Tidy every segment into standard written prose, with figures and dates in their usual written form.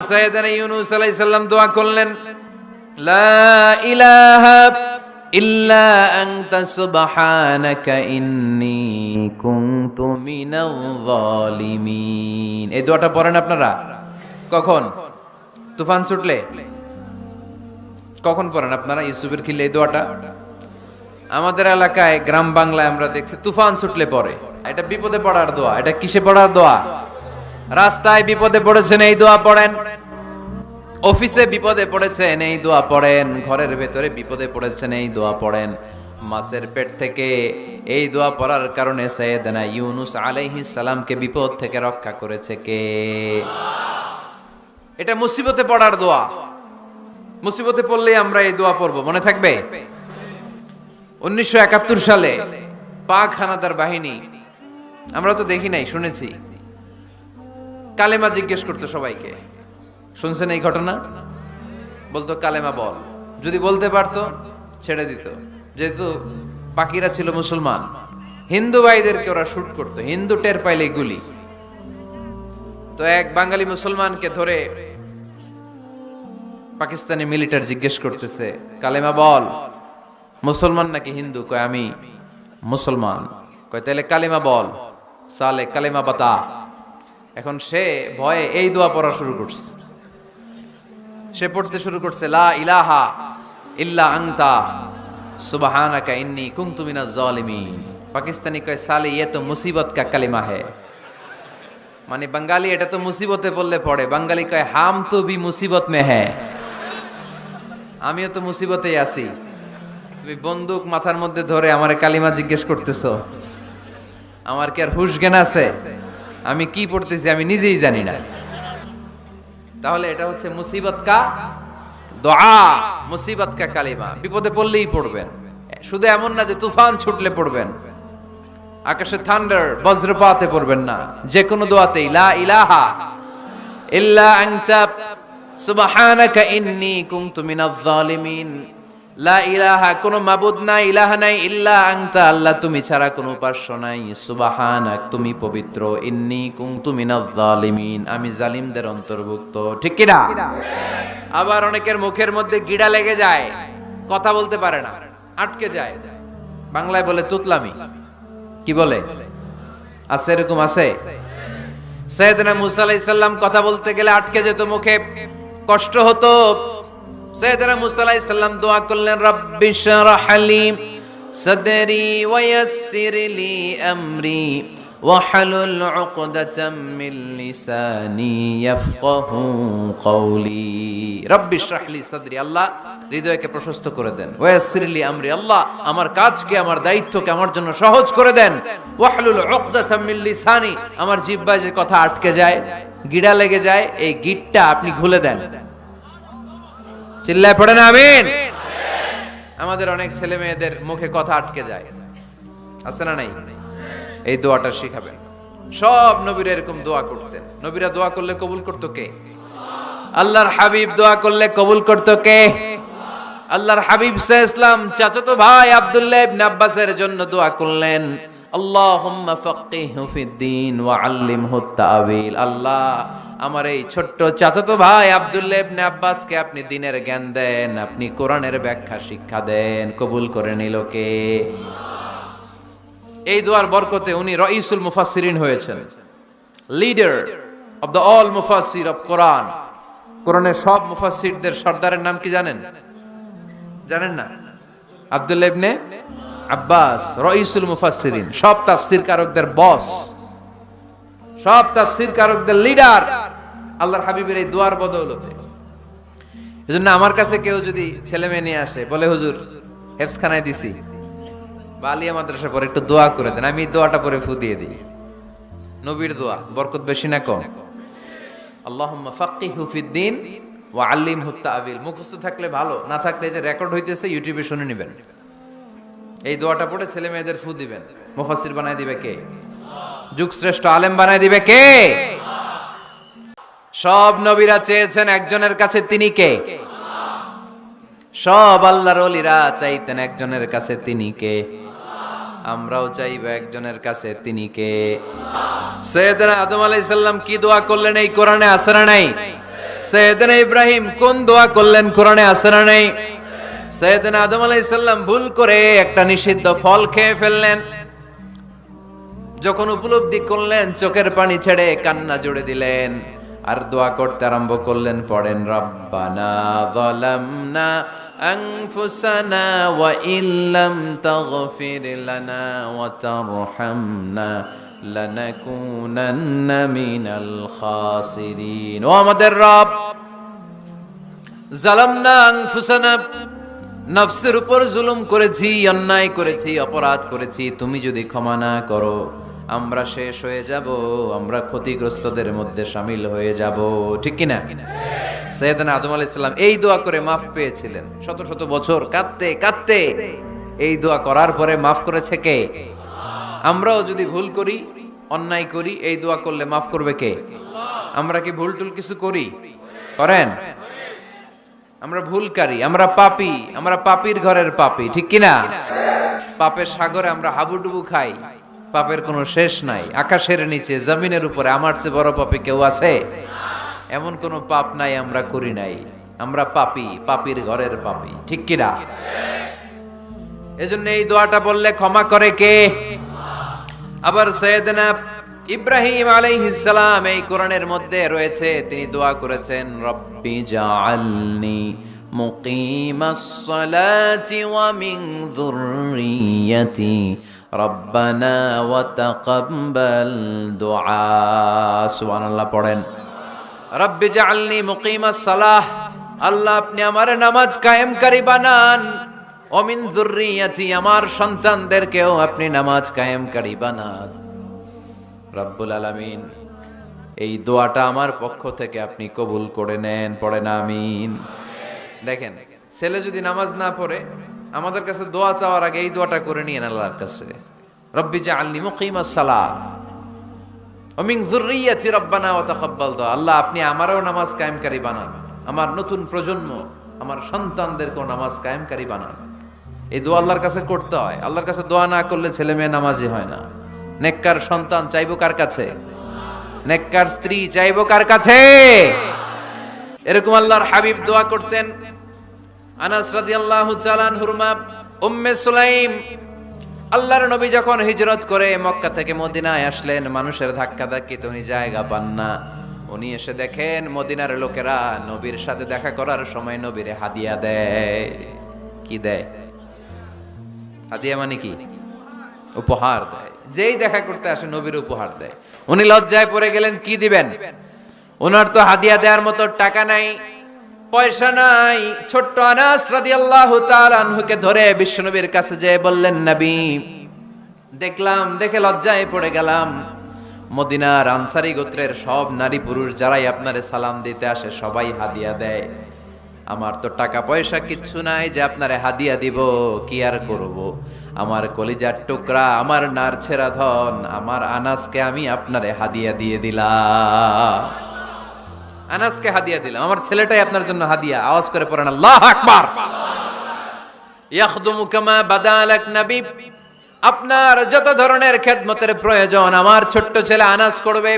সাইয়েদনা ইউনূস আলাইহিস সালাম দোয়া করলেন, লা ইলাহা ইল্লা আনতা সুবহানাকা ইন্নী কুনতু মিনাল যালিমিন। এই দোয়াটা পড়েন আপনারা? কখন? তুফান ছুটলে? কখন পড়েন আপনারা ইউসুফের খিলে এই দোয়াটা? আমাদের এলাকায় গ্রাম বাংলায় আমরা দেখছি তুফান ছুটলে পড়ে। এটা বিপদে পড়ার দোয়া। এটা কিসে পড়ার দোয়া? রাস্তায় বিপদে পড়েছেন এই দোয়া পড়েন, অফিসে বিপদে পড়েছেন এই দোয়া পড়েন, ঘরের ভেতরে বিপদে পড়েছেন এই দোয়া পড়েন। মাছের পেট থেকে এই দোয়া পড়ার কারণে সাইয়েদনা ইউনূস আলাইহিস সালামকে বিপদ থেকে রক্ষা করেছে কে? এটা মুসিবতে পড়ার দোয়া। মুসিবতে পড়লেই আমরা এই দোয়া পড়ব, মনে থাকবে? 1971 সালে পাক হানাদার বাহিনী, আমরা তো দেখি নাই, শুনেছি, কালেমা জিজ্ঞেস করতো সবাইকে। শুনছেন এই ঘটনা? বলতো কালেমা বল, যদি বলতে পারতো ছেড়ে দিত। যেহেতু বাকিরা ছিল মুসলমান, হিন্দু ভাইদেরকে ওরা শুট করতো, হিন্দু টের পাইলে গুলি। তো এক বাঙালি মুসলমানকে ধরে পাকিস্তানি মিলিটারি জিজ্ঞেস করতেছে, কালেমা বল। মুসলমান নাকি হিন্দু? কয় আমি মুসলমান। কয় তাহলে কালেমা বল। সালে কালেমা বাতা। এখন সে ভয়ে এই দোয়া পড়া শুরু করছে। সে পড়তে শুরু করছে, লা ইলাহা ইল্লা আনতা সুবহানাকা ইন্নী কুনতু মিনাজ জালিমিন। পাকিস্তানি কয় সালে ये तो मुसीबत का कलिमा है। মানে বাঙালি এটা তো মুসিবতে পড়লে পড়ে, বাঙালি কয় হাম তো ভি মুসিবত মে হ্যায়, আমিও তো মুসিবতেই আছি। তুমি বন্দুক মাথার মধ্যে ধরে আমারে কালিমা জিজ্ঞেস করতেছো, আমার কি আর হুশ জ্ঞান আছে? আমি কি পড়তেছি আমি নিজেই জানি না। তাহলে এটা হচ্ছে মুসিবত কা দোয়া, মুসিবত কা কালিমা। বিপদে পড়লেই পড়বেন, শুধু এমন না যে তুফান ছুটলে পড়বেন, আকাশে থান্ডার বজ্রপাতে পড়বেন না। যে কোনো দোয়াতেই লা ইলাহা ইল্লা আনতা সুবহানাকা ইন্নী কুনতু মিনাজ জালিমিন। লা ইলাহা, কোনো মাবুদ নাই, ইলাহা নাই, ইল্লা আনতা, আল্লাহ তুমি ছাড়া কোনো উপাস্য নাই, সুবহানাক, তুমি পবিত্র, ইন্নী কুনতু মিনাজ জালিমিন, আমি জালিমদের অন্তর্ভুক্ত। ঠিক কি না? আবার অনেকের মুখের মধ্যে গিড়া লেগে যায়, কথা বলতে পারে না, আটকে যায়। বাংলায় বলে তুতলামি। কি বলে? আছে, এরকম আছে। সাইয়েদনা মূসা আলাইহিস সালাম কথা বলতে গেলে আটকে যেত, মুখে কষ্ট হতো। সাইয়েদনা মূসা আলাইহিস সালাম দোয়া করলেন, রাব্বি শরহ লি সাদরি ওয়া ইয়াসসির লি আমরি ওয়াহলুল উকদাতাম মিন লিসানি ইয়াফকাহু কওলি। রাব্বি শরহ লি সাদরি, আল্লাহ হৃদয়কে প্রশস্ত করে দেন। ওয়া ইয়াসসির লি আমরি, আল্লাহ আমার কাজকে, আমার দায়িত্বকে আমার জন্য সহজ করে দেন। ওয়াহলুল উকদাতাম মিন লিসানি, আমার জিহ্বায় যে কথা আটকে যায়, গিড়া লেগে যায়, এই গিটটা আপনি খুলে দেন। চিল্লায় পড়েন আমিন। আমাদের অনেক ছেলে মেয়েদের মুখে কথা আটকে যায়, আছে না নাই? এই দোয়াটা শিখাবেন। সব নবীরা এরকম দোয়া করতেন। নবীরা দোয়া করলে কবুল করতো কে? আল্লাহর হাবিব দোয়া করলে কবুল করতো কে? আল্লাহর হাবিব সাল্লাল্লাহু আলাইহি ওয়াসাল্লাম চাচাতো ভাই আব্দুল্লাহ ইবনে আব্বাসের জন্য দোয়া করলেন, আল্লাহুম্মা ফাক্কিহহু ফিদ্দীন ওয়া আল্লিমহু তা'ওয়িল। আল্লাহ আমার এই ছোট্ট চাচাতো ভাই আব্দুল্লাহ ইবনে আব্বাসকে আপনি দ্বীনের জ্ঞান দেন, আপনি কোরআনের ব্যাখ্যা শিক্ষা দেন। কবুল করে নিল কে? এই দোয়ার বরকতে উনি রাইসুল মুফাসসিরিন হয়েছেন, leader of the all mufassir of Quran. কোরআনের সব মুফাসসিরদের সর্দারের নাম কি জানেন? জানেন না? আব্দুল্লাহ ইবনে আব্বাস রাইসুল মুফাসসিরিন, সব তাফসীর কারকদের বস, সব তাফসীর কারকদের লিডার আল্লাহর হাবিবের এই দোয়ার বদৌলতে। এজন্য আমার কাছে কেউ যদি ছেলে মেয়ে নিয়ে আসে, বলে হুজুর হেফজখানায় দিছি বা আলিয়া মাদ্রাসা পরে একটু দোয়া করে দেন, আমি দোয়াটা পরে ফু দিয়ে দিই। নবীর দোয়া, বরকত বেশি না কম? আল্লাহুম্মা ফাক্কিহহু ফিদ্দীন ওয়া আল্লিমহু তা'ওয়িল। মুখস্থ থাকলে ভালো, না থাকলে যে রেকর্ড হইতেছে ইউটিউবে শুনে নেবেন। এই দোয়াটা পড়ে ছেলে মেয়েদের ফু দিবেন। মুফাসসির বানায় দিবে কে? যুগ শ্রেষ্ঠ আলেম বানায় দিবে কে? সব নবীরা চেয়েছেন একজনের কাছে, তিনি কে? সব আল্লাহর ওলিরা চাইতেন একজনের কাছে, তিনি কে? আমরাও চাইব একজনের কাছে, তিনি কে? সাইয়েদনা আদম আলাইহিস সালাম কি দোয়া করলেন এই কোরআনে আছে না নাই? সাইয়েদনা ইব্রাহিম কোন দোয়া করলেন কোরআনে আছে না নেই? সাইয়েদনা আদম আলাইহিস সালাম ভুল করে একটা নিষিদ্ধ ফল খেয়ে ফেললেন, যখন উপলব্ধি করলেন চোখের পানি ছেড়ে কান্না জুড়ে দিলেন আর দোয়া করতে আরম্ভ করলেন। পড়েন, রব্বানা যালামনা আনফুসানা ওয়া ইল্লাম তাগফির লানা ওয়া তারহামনা লানাকুনান্না মিনাল খাসিরিন। ও আমাদের রব, যালামনা আনফুসানা, নফসের উপর জুলুম করেছি, অন্যায় করেছি, অপরাধ করেছি, তুমি যদি ক্ষমা না করো আমরা শেষ হয়ে যাব, আমরা ক্ষতিগ্রস্তদের মধ্যে শামিল হয়ে যাব। ঠিক কিনা? সাইয়েদনা আদম আলাইহিস সালাম এই দোয়া করে মাফ পেয়েছিলেন। শত শত বছর কাঁদতে কাঁদতে এই দোয়া করার পরে মাফ করেছে কে? আমরাও যদি ভুল করি, অন্যায় করি, এই দোয়া করলে মাফ করবে কে? আমরা কি ভুল টুল কিছু করি? করেন? আমরা ভুলকারী, আমরা পাপী, আমরা পাপীর ঘরের পাপী। ঠিক কিনা? পাপের সাগরে আমরা হাবুডুবু খাই, পাপের কোনো শেষ নাই। আকাশের নিচে, জমিনের উপরে আমার চেয়ে বড় পাপী কেউ আছে? এমন কোনো পাপ নাই আমরা করি নাই। আমরা পাপী, পাপীর ঘরের পাপী। ঠিক কিনা? এজন্য এই দোয়াটা বললে ক্ষমা করে কে? আবার সাইয়েদনা ইব্রাহিম আলাইহিস সালাম এই কোরআনের মধ্যে রয়েছে, তিনি দোয়া করেছেন, রব্বি জাআলনি মুকিমাস সালাতি ওয়া মিন যুররিয়াতি রব্বানা ওয়া তাকাব্বাল দুআ। সুবহানাল্লাহ পড়েন, রব্বি জাআলনি মুকিমাস সালাহ, আল্লাহ আপনি আমার নামাজ কায়েমকারী বানান, ওয়া মিন যুররিয়াতি, আমার সন্তানদেরকেও আপনি নামাজ কায়েমকারী বানান। রব্বুল আলামিন এই দোয়াটা আমার পক্ষ থেকে আপনি কবুল করে নেন। পড়েন আমিন। দেখেন, ছেলে যদি নামাজ না পড়ে আমাদের কাছে দোয়া চাওয়ার আগে এই দোয়াটা করে নিয়েন আল্লাহর কাছে, রব্বি জাআলনি মুকিমাস সালাহ ওয়া মিন যুররিয়াতি রব্বানা ওয়া তাকাব্বাল দুআ। আল্লাহ আপনি আমারও নামাজ কায়েমকারী বানান, আমার নতুন প্রজন্ম, আমার সন্তানদেরকেও নামাজ কায়েমকারী বানান। এই দোয়া আল্লাহর কাছে করতে হয়। আল্লাহর কাছে দোয়া না করলে ছেলে মেয়ে নামাজি হয় না। নেককার সন্তান চাইবো কার কাছে? নেককার স্ত্রী চাইবো কার কাছে? এরকম আল্লাহর হাবিব দোয়া করতেন। আনাস রাদিয়াল্লাহু তাআলা আনহুর মা উম্মে সুলাইম, আল্লাহর নবী যখন হিজরত করে মক্কা থেকে মদিনায় আসলেন, মানুষের ধাক্কা ধাক্কিতে উনি জায়গা পান না। উনি এসে দেখেন মদিনার লোকেরা নবীর সাথে দেখা করার সময় নবীরে হাদিয়া দেয়। কি দেয়? হাদিয়া মানে কি? উপহার দেয়। যেই দেখা করতে আসে নবীর উপহার দেয়। উনি লজ্জায় পড়ে গেলেন, কি দিবেন? ওনার তো হাদিয়া দেওয়ার মতো টাকা নাই, পয়সা নাই। ছোট্ট আনাস রাদিয়াল্লাহু তাআলা আনহুকে ধরে বিশ্বনবীর কাছে যেয়ে বললেন, নবী দেখলাম, দেখে লজ্জায় পড়ে গেলাম, মদিনার আনসারী গোত্রের সব নারী পুরুষ যারাই আপনারে সালাম দিতে আসে সবাই হাদিয়া দেয়। আমার তো টাকা পয়সা কিচ্ছু নাই যে আপনারে হাদিয়া দিব, কি আর করব। আমার কলিজার টুকরা, আমার নার ছেঁড়া ধন, আমার আনাসকে আমি আপনারে হাদিয়া দিয়ে দিলাম। আনাসকে হাদিয়া দিলাম, আমার ছেলেটাই আপনার জন্য হাদিয়া। আওয়াজ করে পড়েন আল্লাহু আকবার। ইয়াখদুমু কামা বাদালাক নবী, আপনার যত ধরনের খেদমতের প্রয়োজন আমার ছোট্ট ছেলে আনাস করবে।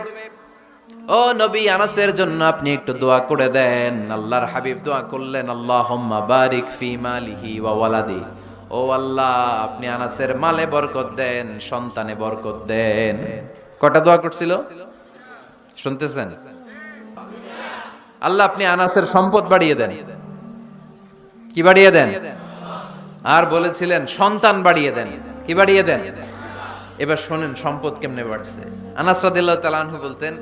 ও নবী, আনাসের জন্য আপনি একটু দোয়া করে দেন। আল্লাহর হাবিব দোয়া করলেন, আল্লাহুম্মা বারিক ফি মালিহি ওয়া ওয়ালাদি। ও আল্লাহ, আপনি আনাসের মালে বরকত দেন, সন্তানে বরকত দেন। কটা দোয়া করছিল শুনতেছেন? আল্লাহ আপনি আনাসের সম্পদ বাড়িয়ে দেন। কি বাড়িয়ে দেন? আর বলেছিলেন সন্তান বাড়িয়ে দেন। কি বাড়িয়ে দেন? এবার শোনেন সম্পদ কেমনে বাড়ছে। আনাস রাদিয়াল্লাহু তাআলা আনহু বলতেন,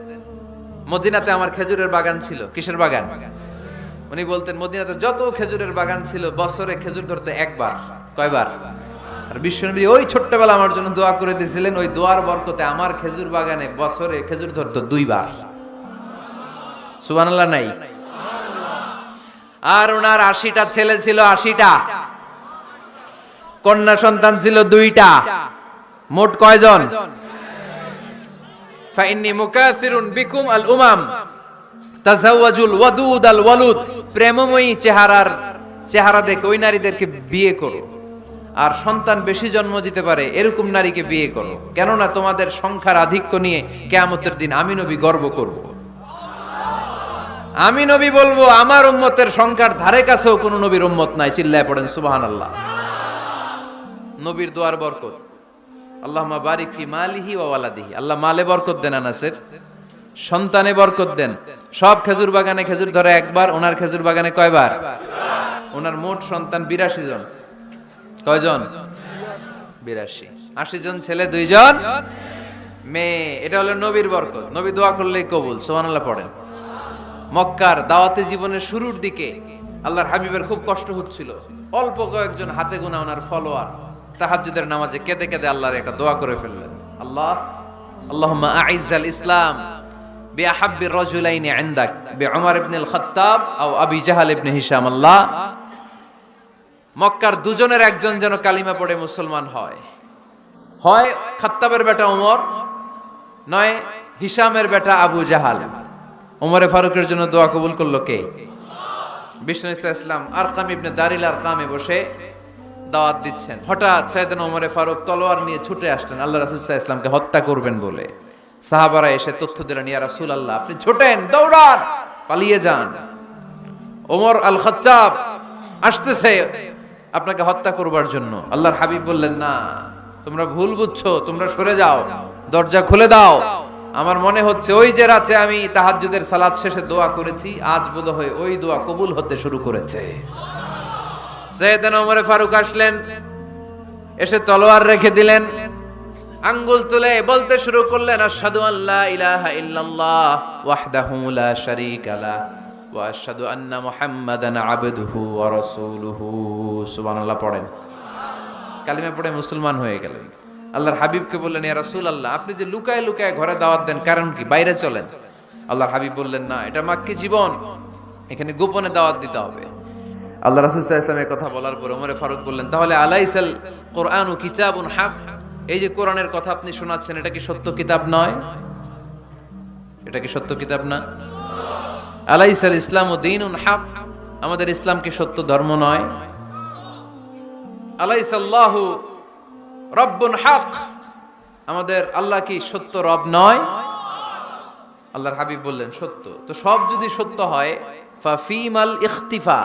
মদিনাতে আমার খেজুরের বাগান ছিল। কিসের বাগান? উনি বলতেন মদিনাতে যত খেজুরের বাগান ছিল বছরে খেজুর ধরতে একবার। কয়বার? আর বিশ্বনবী ওই ছোট্টবেলা আমার জন্য দোয়া করে দিয়েছিলেন, ওই দোয়ার বরকতে আমার খেজুর বাগানে বছরে খেজুর ধরতো 2 বার। সুবহানাল্লাহ নাই? আর ওনার 80টা ছেলে ছিল, 80টা কন্যা সন্তান ছিল 2টা। মোট কয়জন? ফাইন্নী মুকাসিরুন বিকুম আল উমাম তাজাওয়াজুল ওয়াদুদ আল ওয়ালুদ। প্রেমময়ী চেহারা দেখে ওই নারীদেরকে বিয়ে করো, আর সন্তান বেশি জন্ম দিতে পারে এরকম নারীকে বিয়ে করো, কেননা তোমাদের সংখ্যার আধিক্য নিয়ে কিয়ামতের দিন আমি নবী গর্ব করব। আমি নবী বলবো আমার উম্মতের সংখ্যার ধারে কাছেও কোন নবীর উম্মত নাই। চিল্লায় পড়েন সুবহানাল্লাহ। নবীর দোয়ার বরকত। আল্লাহুম্মা বারিক ফি মালিহি ওয়া ওয়ালাদিহি। আল্লাহ মালে বরকত দেন আনাসের, সন্তানে বরকত দেন। সব খেজুর বাগানে খেজুর ধরে একবার, ওনার খেজুর বাগানে কয়বার? ওনার মোট সন্তান 82 জন। কয়জন? 82। 80 জন ছেলে, 2 জন মেয়ে। এটা হলো নবীর বরকত। নবী দোয়া করলেই কবুল। সুবহানাল্লাহ পড়েন। মক্কার দাওয়াতি জীবনের শুরুর দিকে আল্লাহর হাবিবের খুব কষ্ট হচ্ছিল। অল্প কয়েকজন হাতে গোনা ওনার ফলোয়ার তাহাজ্জুদের নামাজে কেঁদে কেঁদে আল্লাহর একটা দোয়া করে ফেললেন। আল্লাহুম্মা আইজ্জাল ইসলাম বিআহাব্বি রাজুলাইনি ইনদাক বিউমর ইবনুল খাত্তাব আও আবি জাহল ইবনে হিশাম। আল্লাহ, মক্কার দুজনের একজন যেন কালিমা পড়ে মুসলমান হয়। হয় খাত্তাবের বেটা ওমর, নয় হিশামের বেটা আবু জাহাল। ওমরে ফারুকের জন্য দোয়া কবুল করলো কে? বিষ্ণু ইসলাম আরকাম ইবনে দারিল আরকামে বসে দাওয়াত দিচ্ছেন। হঠাৎ সাইয়েদনা ওমরে ফারুক তলোয়ার নিয়ে ছুটে আসলেন আল্লাহ রাসূল সাল্লাল্লাহু আলাইহি ওয়াসাল্লামকে হত্যা করবেন বলে। সাহাবারা এসে তথ্য দিলেন, ইয়া রাসূলুল্লাহ, আপনি ছোটেন, দৌড়ান, পালিয়ে যান। ওমর আল খাত্তাব আসতেছে আপনাকে হত্যা করবার জন্য। আল্লাহর হাবিব বললেন, না, তোমরা ভুল বুঝছো, তোমরা সরে যাও, দরজা খুলে দাও। আমার মনে হচ্ছে ওই যে রাতে আমি তাহাজ্জুদের সালাত শেষে দোয়া করেছি, আজ বোধহয় ওই দোয়া কবুল হতে শুরু করেছে। সাইয়েদনা ওমর ফারুক আসলেন, এসে তলোয়ার রেখে দিলেন, আঙ্গুল তুলে বলতে শুরু করলেন, আশহাদু আল্লা ইলাহা ইল্লাল্লাহ ওয়াহদাহু লা শারীকা লাহ ওয়া আশহাদু আন্না মুহাম্মাদান আবদুহু ওয়া রাসূলুহু। সুবহানাল্লাহ পড়েন। কালিমা পড়ে মুসলমান হয়ে গেলেন। আল্লাহর হাবিবকে বললেন, ইয়া রাসূলুল্লাহ, আপনি যে লুকায় লুকায় ঘরে দাওয়াত দেন, কারণ কি? বাইরে চলেন। আল্লাহর হাবিব বললেন, না, এটা মাক্কি জীবন, এখানে গোপনে দাওয়াত দিতে হবে। আল্লাহ রাসূল সাল্লাল্লাহু আলাইহি ওয়াসাল্লামের কথা বলার পর ওমর ফারুক বললেন, তাহলে আলাইসাল কুরআনু কিতাবুন হক, এই যে কোরআনের কথা আপনি শোনাচ্ছেন, এটা কি সত্য কিতাব নয়? এটা কি সত্য কিতাব না? আলাইসাল ইসলামু দীনুন হক, আমাদের ইসলাম কি সত্য ধর্ম নয়? আলাইসাল্লাহু রব্বুন হক, আমাদের আল্লাহ কি সত্য রব নয়? আল্লাহর হাবিব বললেন, সত্য। তো সব যদি সত্য হয়, ফাফিমাল ইখতিফা,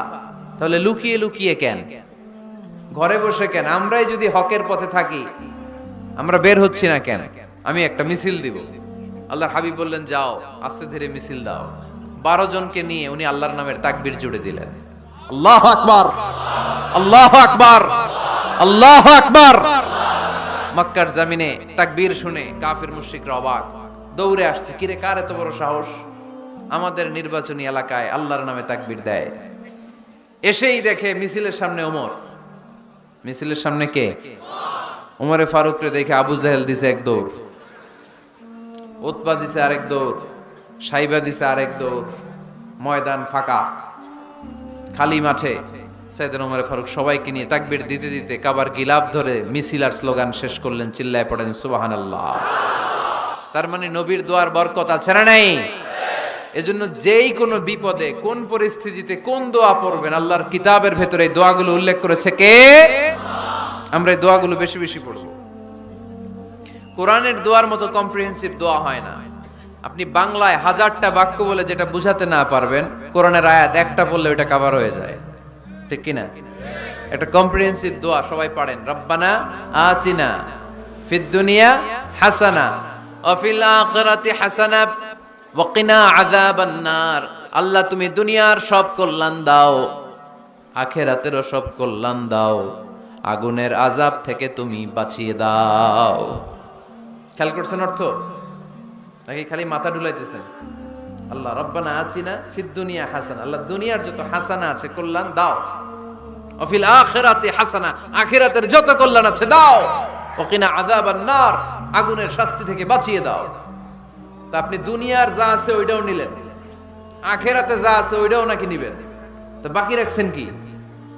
তাহলে লুকিয়ে লুকিয়ে কেন, ঘরে বসে কেন? আমরাই যদি হকের পথে থাকি, আমরা বের হচ্ছি না কেন? আমি একটা মিছিল দিব। আল্লাহর হাবিব বললেন, যাও, আস্তে ধীরে মিছিল দাও। 12 জনকে নিয়ে উনি আল্লাহর নামের তাকবীর জুড়ে দিলেন। আল্লাহু আকবার, আল্লাহু আকবার, আল্লাহু আকবার। মক্কার জমিনে তাকবীর শুনে কাফির মুশরিকরা অবাক, দৌড়ে আসছে, কিরে, কার এত বড় সাহস আমাদের নির্বাচনী এলাকায় আল্লাহর নামে তাকবীর দেয়? এসেই দেখে মিছিলের সামনে ওমর। মিছিলের সামনে কে? ওমরে ফারুকরে দেখে আবু জাহেল দিছে এক দৌড়, উতবা দিছে আরেক দৌড়, সাইবা দিছে আরেক দৌড়। ময়দান ফাঁকা, খালি মাঠে সাইয়েদনা ওমর ফারুক সবাইকে নিয়ে তাকবীর দিতে দিতে কাবার গিলাফ ধরে মিছিল আর স্লোগান শেষ করলেন। চিল্লায় পড়েন সুবহানাল্লাহ। তার মানে নবীর দোয়ার বরকত আছে না নাই? এজন্য যেই কোনো বিপদে, কোন পরিস্থিতিতে কোন দোয়া পড়বেন, আল্লাহর কিতাবের ভেতরে এই দোয়াগুলো উল্লেখ করেছে কে? আমরা এই দোয়াগুলো বেশি বেশি পড়ব। কোরআনের দোয়ার মতো কম্প্রিহেন্সিভ দোয়া হয় না। আপনি বাংলায় 1000টা বাক্য বলে যেটা বুঝাতে না পারবেন, কোরআনের আয়াত একটা পড়লে ওটা কভার হয়ে যায়, ঠিক কি না? একটা কম্প্রিহেন্সিভ দোয়া সবাই পড়েন, রব্বানা আতিনা ফিদ দুনিয়া হাসানা ওয়া ফিল আখিরাতি হাসানা ওয়া কিনা আযাবান নার। আল্লাহ, তুমি দুনিয়ার সব কল্যাণ দাও, আখিরাতেরও সব কল্যাণ দাও, আগুনের আযাব থেকে তুমি বাঁচিয়ে দাও। খেয়াল করছেন অর্থ নাকি খালি মাথা ঢুলাইতেছেন? আল্লাহ রব্বানা আতিনা ফিদ দুনিয়া হাসানা, আল্লাহ দুনিয়ার যত হাসানা আছে কল্যাণ দাও, ওয়া ফিল আখিরাতি হাসানা, আখিরাতের যত কল্যাণ আছে দাও, ওয়া কিনা আযাবান নার, আগুনের শাস্তি থেকে বাঁচিয়ে দাও। তা আপনি দুনিয়ার যা আছে ওইটাও নিলেন, আখিরাতে যা আছে ওইটাও নাকি নিবেন, তো বাকি রাখছেন কি?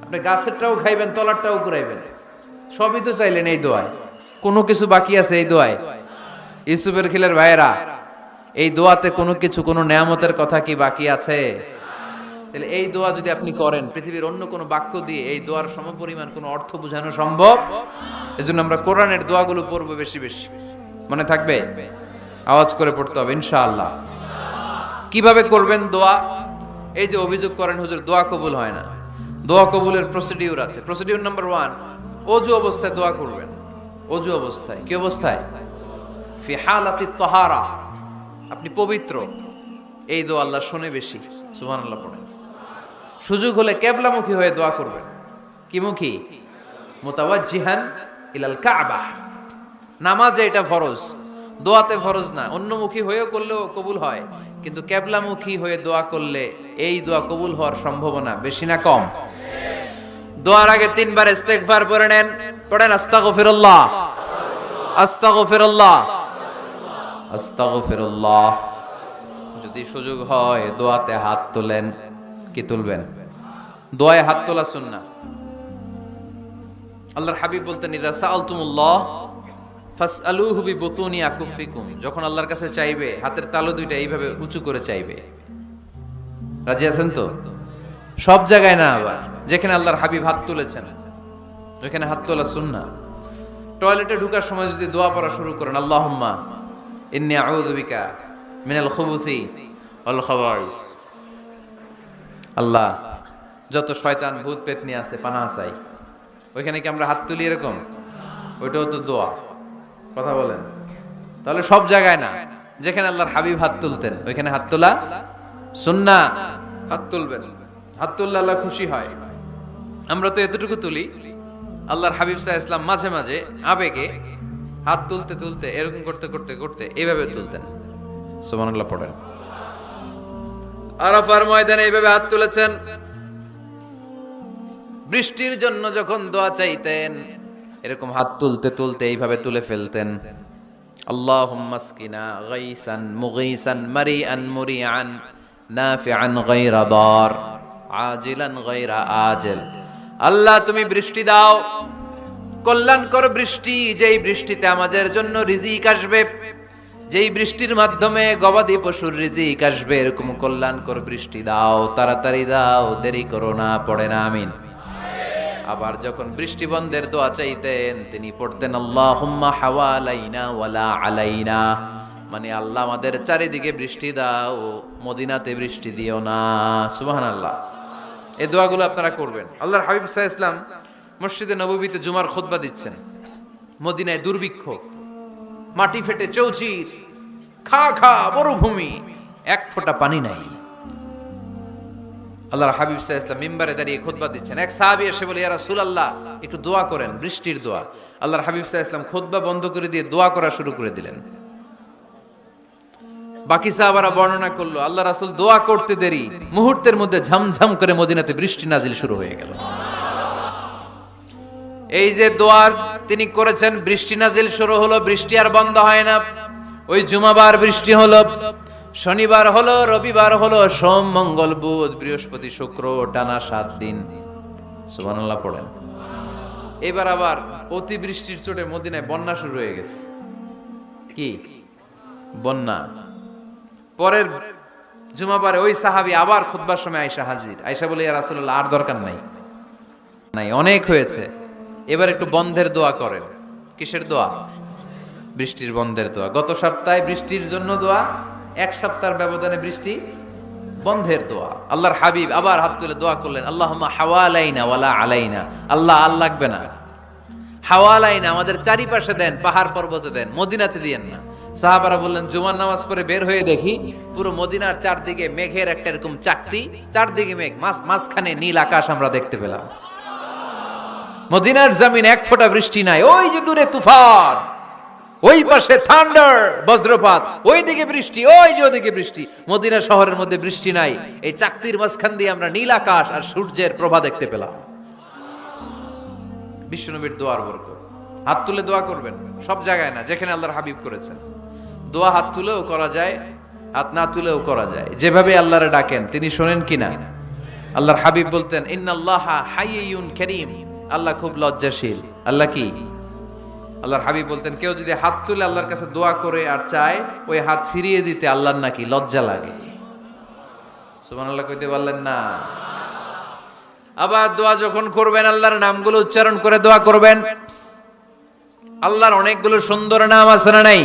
আপনি গাছেরটাও খাইবেন, তলারটাও কুড়াইবেন, সবই তো চাইলেন এই দোয়ায়। কোনো কিছু বাকি আছে এই দোয়ায়? ইউসুফের খিলের ভাইয়েরা, এই দোয়াতে কোনো কিছু, কোনো নেয়ামতের কথা কি বাকি আছে? তাহলে এই দোয়া যদি আপনি করেন, পৃথিবীর অন্য কোনো বাক্য দিয়ে এই দোয়ার সমপরিমাণ কোনো অর্থ বোঝানো সম্ভব? এজন্য আমরা কোরআনের দোয়াগুলো পড়বো বেশি বেশি। মনে থাকবে? আওয়াজ করে পড়তে হবে ইনশাআল্লাহ। কিভাবে করবেন দোয়া? এই যে অভিযোগ করেন হুজুর দোয়া কবুল হয় না, দোয়া কবুলের প্রসিডিউর আছে। প্রসিডিউর নাম্বার 1, অজু অবস্থায় দোয়া করবেন। অজু অবস্থায়, কি অবস্থায়? ফি হালাতি তাহারা, আপনি পবিত্র, এই দোয়া আল্লাহ শুনে বেশি। সুবহানাল্লাহ পড়েন। সুযোগ হলে কিবলামুখী হয়ে দোয়া করবেন। কি মুখী? মুতাওয়াজ্জিহান ইলাল কাবা। নামাজে এটা ফরজ, দোয়াতে ফরজ না। অন্যমুখী হয়েও করলেও কবুল হয়, কিন্তু কিবলামুখী হয়ে দোয়া করলে এই দোয়া কবুল হওয়ার সম্ভাবনা বেশি না কম? দোয়ার আগে 3 বার ইস্তেগফার পড়ে নেন। পড়েন আস্তাগফিরুল্লাহ, আস্তাগফিরুল্লাহ, আস্তাগফিরুল্লাহ। যদি সুযোগ হয় দোয়াতে হাত তোলেন। কি তুলবেন? দোয়ায় হাত তোলা সুন্নাহ। আল্লাহর হাবিব বলতেন, ইযা সাআলতুমুল্লাহ ফাসআলুহু বিবুতুনি আকুফিকুম। যখন আল্লাহর কাছে চাইবে হাতের তালু দুইটা এইভাবে উঁচু করে চাইবে। রাজি আছেন তো? সব জায়গায় না, আবার যেখানে আল্লাহর হাবিব হাত তুলেছেন ওখানে হাত তোলা সুন্নাহ। টয়লেটে ঢোকার সময় যদি দোয়া পড়া শুরু করেন, আল্লাহুম্মা ইন্নী আউযু বিকা মিনাল খুবুসি ওয়াল খাবাইস, আল্লাহ যত শয়তান ভূত পেতনি আছে পানাহ চাই। ওইখানে কি আমরা হাত তুলি এরকম? ওইটাও তো দোয়া। কথা বলেন। তাহলে সব জায়গায় না, যেখানে আল্লাহর হাবিব হাত তুলতেন ওইখানে হাত তোলা সুন্নাহ। হাত তুলবেন, হাত তুললে আল্লাহ খুশি হয়। আমরা তো এতটুকু তুলি, আল্লাহর হাবিব সাল্লাল্লাহু আলাইহি ওয়াসাল্লাম মাঝে মাঝে আবেগে হাত তুলতে তুলতে এরকম করতে করতে করতে এইভাবে তুলতেন। সুবহানাল্লাহ পড়েন। আরাফার ময়দানে এইভাবে হাত তুলেছেন। বৃষ্টির জন্য যখন দোয়া চাইতেন এরকম হাত তুলতে তুলতে এইভাবে তুলে ফেলতেন। আল্লাহুম্মা আসকিনা গাইসান মুগীসান মারিআন মুরিআন নাফিআন গায়রা দার আজিলান গায়রা আজিল। আল্লাহ তুমি বৃষ্টি দাও, কল্যাণকর বৃষ্টি, যেই বৃষ্টিতে আমাদের জন্য রিজিক আসবে, যেই বৃষ্টির মাধ্যমে গবাদি পশুর রিজিক আসবে, এরকম কল্যাণকর বৃষ্টি দাও, তাড়াতাড়ি দাও, দেরি করো না। পড়ে না আমিন। আবার যখন বৃষ্টি বন্ধের দোয়া চাইতেন তিনি পড়তেন আল্লাহুম্মা হাওয়ালাইনা ওয়ালা আলাইনা, মানে আল্লাহ আমাদের চারিদিকে বৃষ্টি দাও, মদিনাতে বৃষ্টি দিও না। সুবহানাল্লাহ। এই দোয়াগুলো আপনারা করবেন। আল্লাহর হাবিব সাল্লাল্লাহু আলাইহি ওয়াসাল্লাম মসজিদে নববীতে জুমার খুতবা দিচ্ছেন। মদিনায় দুর্ভিক্ষ, মাটি ফেটে চৌচির, খা খা মরুভূমি, এক ফোঁটা পানি নাই। আল্লাহর হাবিব সাল্লাল্লাহু আলাইহি ওয়াসাল্লাম মিম্বারে দাঁড়িয়ে খুতবা দিচ্ছেন। এক সাহাবী এসে বলে, ইয়া রাসূলুল্লাহ একটু দোয়া করেন, বৃষ্টির দোয়া। আল্লাহর হাবিব সাল্লাল্লাহু আলাইহি ওয়াসাল্লাম খুতবা বন্ধ করে দিয়ে দোয়া করা শুরু করে দিলেন। বাকি সাহাবারা বর্ণনা করলো, আল্লাহ রাসূল দোয়া করতে দেরি, মুহূর্তের মধ্যে ঝমঝম করে মদিনাতে বৃষ্টি নাজিল শুরু হয়ে গেল। এই যে দোয়ার তিনি করেছেন, বৃষ্টি নাজিল শুরু হলো, বৃষ্টি আর বন্ধ হয় না। ওই জুমাবার বৃষ্টি হলো, শনিবার হলো, রবিবার হলো, সোম মঙ্গল বুধ বৃহস্পতি শুক্র, টানা 7 দিন। সুবহানাল্লাহ পড়েন। এবার আবার অতি বৃষ্টির চোটে মদিনায় বন্যা শুরু হয়ে গেছে। কি বন্যা? পরের জুমাবারে ওই সাহাবী আবার খুতবার সময় আয়েশা হাজির। আয়েশা বলে, ইয়া রাসূলুল্লাহ আর দরকার নাই, অনেক হয়েছে, এবার একটু বন্ধের দোয়া করেন। কিসের দোয়া? বৃষ্টির বন্ধের দোয়া। গত সপ্তাহে বৃষ্টির জন্য দোয়া, এক সপ্তাহের ব্যবধানে বৃষ্টি বন্ধের দোয়া। আল্লাহর হাবিব আবার হাত তুলে দোয়া করলেন, আল্লাহুম্মা হাওয়ালাইনা ওয়ালা আলাইনা। আল্লাহ আর লাগবে না, হাওয়ালাইনা আমাদের চারিপাশে দেন, পাহাড় পর্বতে দেন, মদিনাতে দিয়েন না। সাহাবারা বললেন, জুমার নামাজ পড়ে বের হয়ে দেখি পুরো মদিনার চারদিকে মেঘের একটা এরকম চাকতি, চারদিকে মেঘ, মাঝখানে নীল আকাশ আমরা দেখতে পেলাম। মদিনার জমিন এক ফোঁটা বৃষ্টি নাই। ওই যে দূরে তুফান, ওই পাশে থান্ডার বজ্রপাত, ওই দিকে বৃষ্টি, ওই যে ওদিকে বৃষ্টি। মদিনা শহরের মধ্যে বৃষ্টি নাই, এই চাকতির মাঝখান দিয়ে আমরা নীল আকাশ আর সূর্যের প্রভা দেখতে পেলাম। বিশ্বনবীর দোয়ার বরকত। হাত তুলে দোয়া করবেন, সব জায়গায় না, যেখানে আল্লাহর হাবিব করেছেন। দোয়া হাত তুলেও করা যায়, হাত না তুলেও করা যায়। যেভাবে আল্লাহরে ডাকেন তিনি শোনেন কিনা। আল্লাহর হাবিব বলতেন, ইন্নাল্লাহা হাইয়ুন কারীম, আল্লাহ খুব লজ্জাশীল। আল্লাহ কি? আল্লাহর হাবিব বলতেন, কেউ যদি হাত তুলে আল্লাহর কাছে দোয়া করে আর চায়, ওই হাত ফিরিয়ে দিতে আল্লাহর নাকি লজ্জা লাগে। সুবহানাল্লাহ কইতে পারলেন না? আবার দোয়া যখন করবেন আল্লাহর নামগুলো উচ্চারণ করে দোয়া করবেন। আল্লাহর অনেকগুলো সুন্দর নাম আছে না নাই?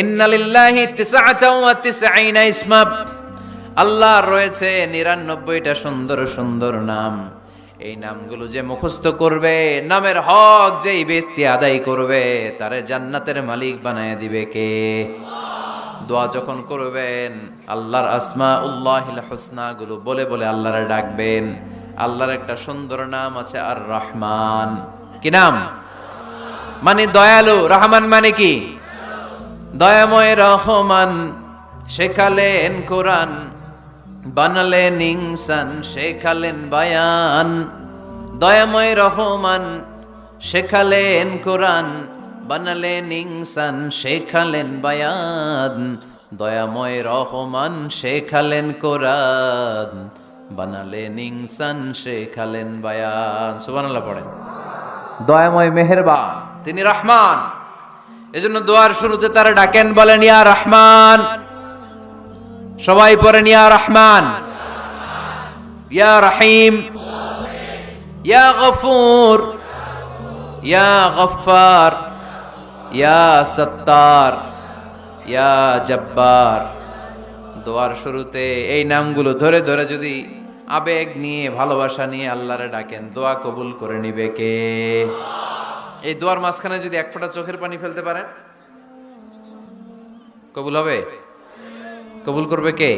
ইন্না লিল্লাহি 99 ইসমা, আল্লাহ রয়েছে ৯৯টা সুন্দর সুন্দর নাম। এই নামগুলো যে মুখস্থ করবে, নামের হক যেই ব্যক্তি আদায় করবে, তারে জান্নাতের মালিক বানায় দিবে কে? দোয়া যখন করবেন আল্লাহর আসমাউল্লাহিল হুসনা গুলো বলে বলে আল্লাহরে ডাকবেন। আল্লাহর একটা সুন্দর নাম আছে আর রহমান। কি নাম? মানে দয়ালু। রহমান মানে কি? দয়াময়। রহমান শেখালেন কোরআন, বানালেন ইনসান, শেখালেন বায়ান। দয়াময় রহমান শেখালেন কোরআন, বানালেন ইনসান, শেখালেন বায়ান। দয়াময় রহমান শেখালেন কোরআন, বানালেন ইনসান, শেখালেন বায়ান। সুবহানাল্লাহ পড়েন। দয়াময় মেহেরবান, তিনি রহমান। এজন্য দোয়ার শুরুতে তারা ডাকেন, বলেন ইয়া রহমান। সবাই পড়েন ইয়া রহমান, ইয়া রহিম, ইয়া গফুর, ইয়া গফফার, ইয়া সত্তার, ইয়া জব্বার। দোয়ার শুরুতে এই নামগুলো ধরে ধরে যদি আবেগ নিয়ে, ভালোবাসা নিয়ে আল্লাহরে ডাকেন, দোয়া কবুল করে নিবে কে? এই দোয়ার মাঝখানে যদি এক ফোঁটা চোখের পানি ফেলতে পারেন, কবুল হবে? কবুল করবে কে?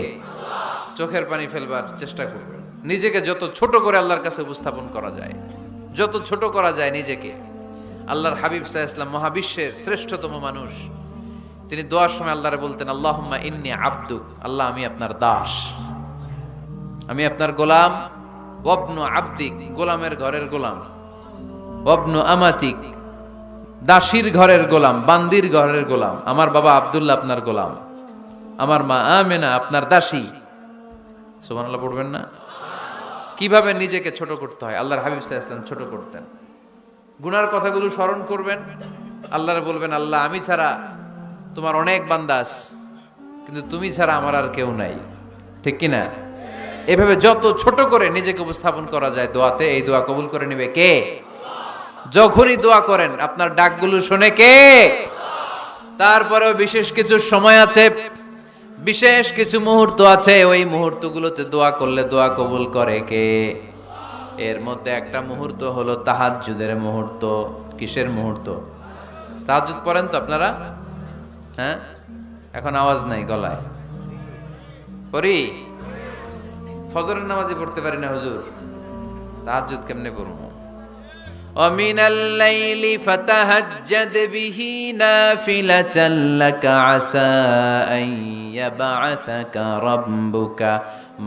চোখের পানি ফেলবার চেষ্টা করবেন। নিজেকে যত ছোট করে আল্লাহর কাছে উপস্থাপন করা যায়, যত ছোট করা যায় নিজেকে। আল্লাহর হাবিব সাল্লাল্লাহু আলাইহি ওয়াসাল্লাম, মহাবিশ্বের শ্রেষ্ঠতম মানুষ, তিনি দোয়ার সময় আল্লাহরে বলতেন, আল্লাহুম্মা ইন্নী আবদুক, আল্লাহ আমি আপনার দাস, আমি আপনার গোলাম। ওয়াবনু আবদিক, গোলামের ঘরের গোলাম। ওয়াবনু আমাতিক, দাসীর ঘরের গোলাম, বান্দির ঘরের গোলাম। আমার বাবা আব্দুল্লাহ আপনার গোলাম, আমার মা আমেনা আপনার দাসী। সুবহানাল্লাহ পড়বেন না? কিভাবে নিজেকে ছোট করতে হয় আল্লাহর হাবিব সাল্লাল্লাহু আলাইহি ওয়াসাল্লাম ছোট করতেন। গুনার কথাগুলো স্মরণ করবেন, আল্লাহরে বলবেন, আল্লাহ আমি ছাড়া তোমার অনেক বান্দা আছে, কিন্তু তুমি ছাড়া আমার আর কেউ নাই। ঠিক কিনা? এভাবে যত ছোট করে নিজেকে উপস্থাপন করা যায় দোয়াতে, এই দোয়া কবুল করে নেবে কে? যখনই দোয়া করেন আপনার ডাকগুলো শুনে কে? তারপরেও বিশেষ কিছু সময় আছে, বিশেষ কিছু মুহূর্ত আছে, ওই মুহূর্তগুলোতে দোয়া করলে দোয়া কবুল করে কে? এর মধ্যে একটা মুহূর্ত হলো তাহাজ্জুদের মুহূর্ত। কিসের মুহূর্ত? তাহাজ্জুদ পড়েন তো আপনারা? হ্যাঁ, এখন আওয়াজ নাই গলায়। পড়ি? ফজরের নামাজে পড়তে পারি না হুজুর, তাহাজ্জুদ কেমনে পড়বো? ومن الليل فتهجد به نافلة لك عسى أن يبعثك ربك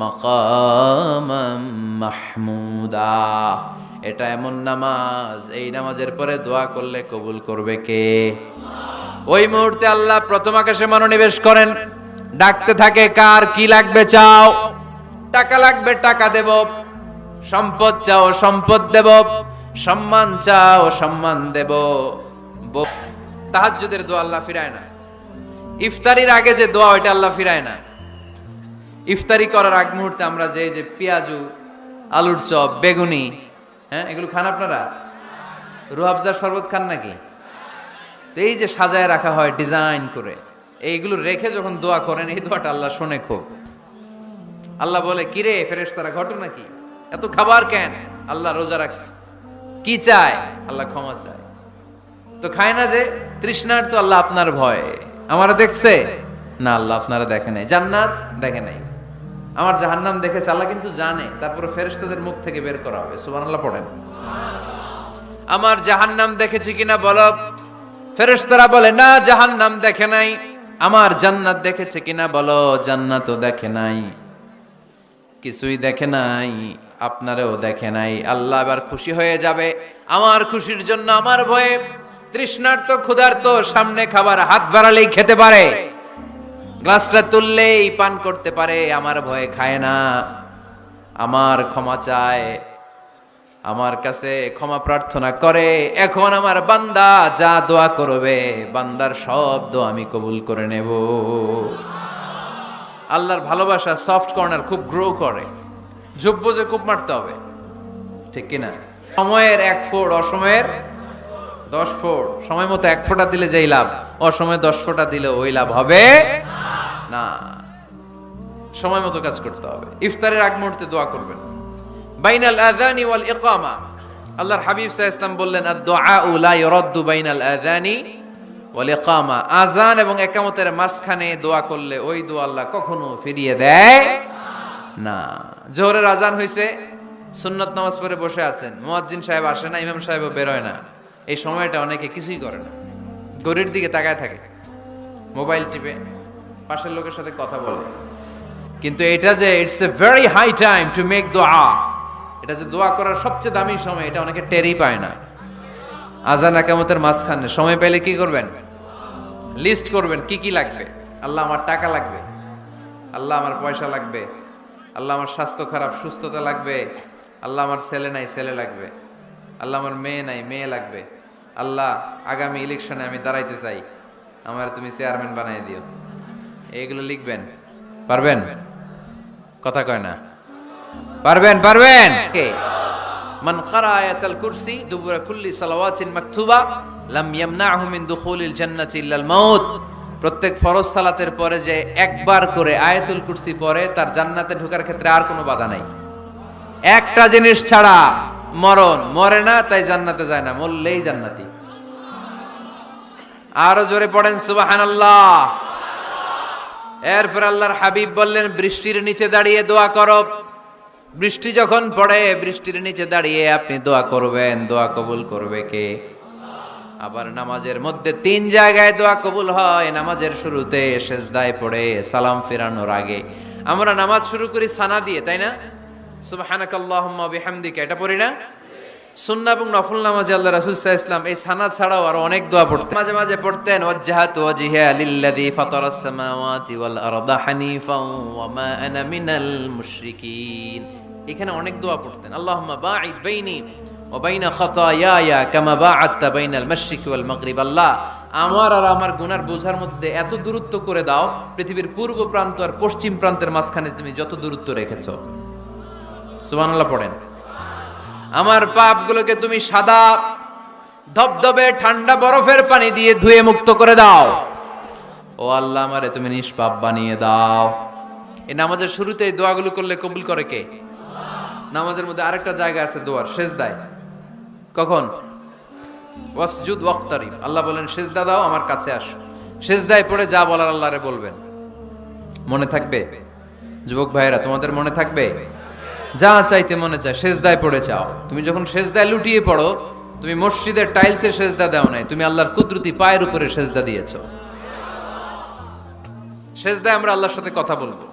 مقاما محمودا। এটা এমন নামাজ, এই নামাজের পরে দোয়া করলে কবুল করবে কে? ওই মুহূর্তে আল্লাহ প্রথম আকাশে মনোনিবেশ করেন, ডাকতে থাকে, কার কি লাগবে চাও? টাকা লাগবে টাকা দেব, সম্পদ চাও সম্পদ দেব, সম্মান চাও সম্মান দেব। তাহাজ্জুদের দোয়া আল্লাহ ফিরায় না। ইফতারির আগে যে দোয়া, ওইটা আল্লাহ ফিরায় না। ইফতারি করার আগ মুহূর্তে আমরা যে পেঁয়াজু, আলুর চপ, বেগুনি, হ্যাঁ এগুলো খান আপনারা? রুহাবজা শরবত খান নাকি? এই যে সাজায় রাখা হয় ডিজাইন করে, এইগুলো রেখে যখন দোয়া করেন, এই দোয়াটা আল্লাহ শোনে খুব। আল্লাহ বলে, কিরে ফেরেশতারা, ঘটনা কি? এত খাবার কেন? আল্লাহ রোজা রাখছে। কি চায়? আল্লাহ ক্ষমা চায়। তো খায় না যে তৃষ্ণার, তো আল্লাহ আপনার ভয়। আমারা দেখছে না? আল্লাহ আপনারা দেখে নাই। জান্নাত দেখে নাই, আমার জাহান্নাম দেখেছে। আল্লাহ কিন্তু জানে, তারপরে ফেরেশতাদের মুখ থেকে বের করা হবে। সুবহানাল্লাহ পড়েন। আমার জাহান্নাম দেখেছি কিনা বলো? ফেরেশতারা বলে, না জাহান্নাম দেখে নাই। আমার জান্নাত দেখেছে কিনা বলো? জান্নাতও দেখে নাই, কিছুই দেখে নাই, আপনারেও দেখে নাই। আল্লাহ এবার খুশি হয়ে যাবে। আমার খুশির জন্য আমার ভয়ে তৃষ্ণার্ত ক্ষুধার্ত সামনে খাবার হাত বাড়ালেই খেতে পারে, গ্লাসটা তুললেই পান করতে পারে, আমার ভয়ে খায় না। আমার ক্ষমা চায়, আমার কাছে ক্ষমা প্রার্থনা করে। এখন আমার বান্দা যা দোয়া করবে, বান্দার সব দোয়া আমি কবুল করে নেব। আল্লাহর ভালোবাসা সফট কর্নার খুব গ্রো করে, ঝোপ বোঝে খুব মারতে হবে। ঠিক কিনা? সময়ের 1 ফোঁট, অসময়ের 10 ফোঁট। সময় মতো 1 ফোঁটা দিলে যেই লাভ, অসময়ে 10 ফোঁটা দিলে ওই লাভ হবে না। সময় মতো কাজ করতে হবে। ইফতারের আগ মুহূর্তে দোয়া করবেন। বাইনাল আযানি ওয়াল ইকামা, আল্লাহর হাবিব সাল্লাল্লাহু আলাইহি ওয়াসাল্লাম বললেন, আদ-দুআউ লা ইউরাদ্দু বাইনাল আযানি ওয়াল ইকামা, আযান এবং ইকামতের মাঝখানে দোয়া করলে ওই দোয়া আল্লাহ কখনো ফিরিয়ে দেয় না। জোহরের আযান হইছে, সুন্নত নামাজ পড়ে বসে আছেন, মুয়াজ্জিন সাহেব আসে না, ইমাম সাহেবও বের হয় না, এই সময়টা অনেকে কিছুই করে না, ঘড়ির দিকে তাকায় থাকে, মোবাইল টিপে, পাশের লোকের সাথে কথা বলে। কিন্তু এটা যে it's a very high time to make দোয়া, এটা যে দোয়া করার সবচেয়ে দামি সময়, এটা অনেকে টেরই পায় না। আযান ইকামতের মাঝখানে সময় পেলে কি করবেন? লিস্ট করবেন কি কি লাগবে। আল্লাহ আমার টাকা লাগবে, আল্লাহ আমার পয়সা লাগবে, আল্লাহ আমার স্বাস্থ্য খারাপ সুস্থতা লাগবে, আল্লাহ আমার ছেলে নাই ছেলে লাগবে, আল্লাহ আমার মেয়ে নাই মেয়ে লাগবে, আল্লাহ আগামী ইলেকশনে আমি দাঁড়াইতে চাই, আমার তুমি চেয়ারম্যান বানাই দিও। এইগুলো লিখবেন। পারবেন? কথা কয় না। পারবেন? পারবেন? কে মান ক্বারা আয়াতাল কুরসি দুবুরা কুল্লি সালাওয়াতিন মাকতুবা লাম ইয়ামনাহু মিন দুখুলিল জান্নাতি ইল্লাল মাউত, প্রত্যেক ফরজ সালাতের পরে যে একবার করে আয়াতুল কুরসি পড়ে তার জান্নাতে ঢোকার ক্ষেত্রে আর কোনো বাধা নাই। একটা জিনিস ছাড়া, মরণ। মরে না তাই জান্নাতে যায় না, মরলেই জান্নাতি। আরো জোরে পড়েন সুবহানাল্লাহ। এরপর আল্লাহর হাবিব বললেন, বৃষ্টির নিচে দাঁড়িয়ে দোয়া করো। বৃষ্টি যখন পড়ে বৃষ্টির নিচে দাঁড়িয়ে আপনি দোয়া করবেন, দোয়া কবুল করবে কে? আবার নামাজের মধ্যে 3 জায়গায় দোয়া কবুল হয়। নামাজের শুরুতে, সেজদায় পড়ে, সালাম ফেরানোর আগে। আমরা নামাজ শুরু করি সানা দিয়ে, তাই না? সুবহানাকাল্লাহুম্মা ওয়া বিহামদিকা, এটা পড়ি না? সুন্নাহ এবং নফল নামাজে আল্লাহ রাসূল সাল্লাল্লাহু আলাইহি ওয়াসাল্লাম এই সানা ছাড়াও আরো অনেক দোয়া পড়তেন। মাঝে মাঝে পড়তেন, ওয়াজ্জাহাতু ওয়াজহিয়া লিল্লাযী ফাতারাস সামাওয়াতি ওয়াল আরদা হানিফাও ওয়া মা আনা মিনাল মুশরিকিন। এখানে অনেক দোয়া পড়তেন। আল্লাহুম্মা বাঈদ বাইনি ওয়া বাইনা খাতায়ায়া কামা বাআদতা বাইনাল মাশরিকি ওয়াল মাগরিব। আল্লাহ, আমার আর আমার গুনার বোঝার মধ্যে এত দূরত্ব করে দাও, পৃথিবীর পূর্ব প্রান্ত আর পশ্চিম প্রান্তের মাঝখানে তুমি যত দূরত্ব রেখেছো। সুবহানাল্লাহ পড়েন। আমার পাপগুলোকে তুমি সাদা ধবধবে ঠান্ডা বরফের পানি দিয়ে ধুয়ে মুক্ত করে দাও। ও আল্লাহ, আমারে তুমি নিষ্পাপ বানিয়ে দাও। এই নামাজের শুরুতে এই দোয়াগুলো করলে কবুল করে কে? নামাজের মধ্যে আরেকটা জায়গা আছে দোয়ার, সেজদায়। কখন? ওয়াসজুদ ওয়াক্তারিব। আল্লাহ বলেন, সেজদা দাও, আমার কাছে আসো। সেজদায় পড়ে যা বলার আল্লাহরে বলবেন। মনে থাকবে? যুবক ভাইয়েরা, তোমাদের মনে থাকবে? যা চাইতে মনে চায় সেজদায় পড়ে চাও। তুমি যখন সেজদায় লুটিয়ে পড়ো, তুমি মসজিদের টাইলসে সেজদা দাও নাই, তুমি আল্লাহর কুদরতি পায়ের উপরে সেজদা দিয়েছো। সেজদায় আমরা আল্লাহর সাথে কথা বলবো।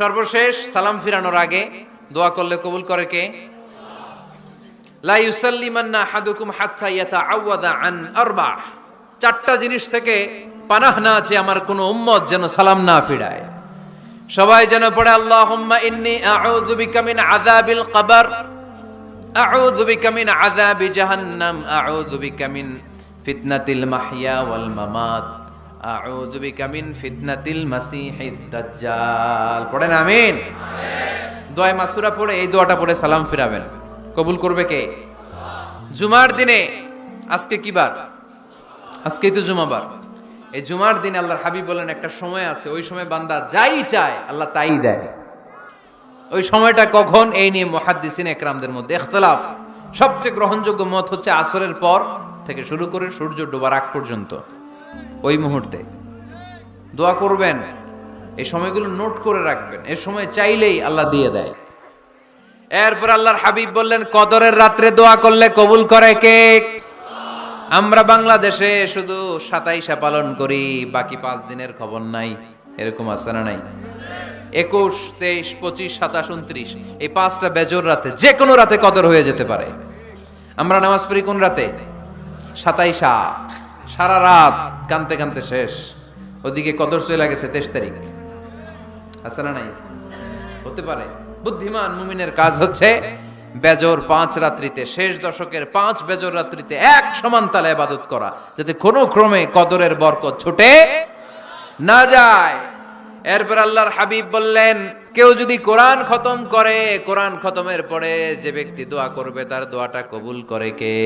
সর্বশেষ সালাম ফিরানোর আগে দোয়া করলে কবুল করে কে? লা ইউসাল্লিমান্না আহাদুকুম হাত্তা ইয়াতাআওয়াযা আন আরবা। 4টা জিনিস থেকে পানাহ না আছে আমার কোন উম্মত যেন সালাম না ফিরায়। সবাই যেন পড়ে, আল্লাহুম্মা ইন্নী আউযু বিকা মিন আযাবিল কবর, আউযু বিকা মিন আযাবি জাহান্নাম, আউযু বিকা মিন ফিতনাতিল মাহইয়া ওয়াল মামাত, আউযু বিকা মিন ফিতনাতিল মাসিহিদ দাজ্জাল। পড়েন আমিন। দোয়া মাসুরা পড়ে এই দোয়াটা পড়ে সালাম ফিরাবেন। কবুল করবে কে? জুমার দিনে, আজকে কি বার? আজকেই তো জুমাবার। এই জুমার দিনে আল্লাহর হাবিব বলেন, একটা সময় আছে, ওই সময় বান্দা যাই চায় আল্লাহ তাই দেয়। ওই সময়টা কখন? এই নিয়ে মুহাদ্দিসিন ইকরামদের মধ্যে ইখতিলাফ। সবচেয়ে গ্রহণযোগ্য মত হচ্ছে আসরের পর থেকে শুরু করে সূর্য ডোবার আগ পর্যন্ত, ওই মুহূর্তে দোয়া করবেন। এই সময়গুলো নোট করে রাখবেন, এই সময় চাইলেই আল্লাহ দিয়ে দেয়। এরপর আল্লাহর হাবিব বললেন, কদরের রাত্রে দোয়া করলে কবুল করে কে? আমরা বাংলাদেশে শুধু 27 পালন করি, বাকি 5 দিনের খবর নাই। এরকম আছে না নাই? 21, 23, 25, 27, 29 এই 5টা বেজোর রাতে, যে কোনো রাতে কদর হয়ে যেতে পারে। আমরা নামাজ পড়ি কোন রাতে? 27। সারা রাত কানতে কানতে শেষ, ওদিকে কদর চলে গেছে 23 তারিখ। আছে না নাই? হতে পারে। বুদ্ধিমান মুমিনের কাজ হচ্ছে বেজর 5 রাত্রিতে, শেষ দশকের 5 বেজর রাত্রিতে এক সমান তালে ইবাদত করা, যাতে কোনো ক্রমে কদরের বরকত ছুটে না যায়। এরপর আল্লাহর হাবিব বললেন, কেউ যদি কোরআন খতম করে, কোরআন খতমের পরে যে ব্যক্তি দোয়া করবে তার দোয়াটা কবুল করে কে?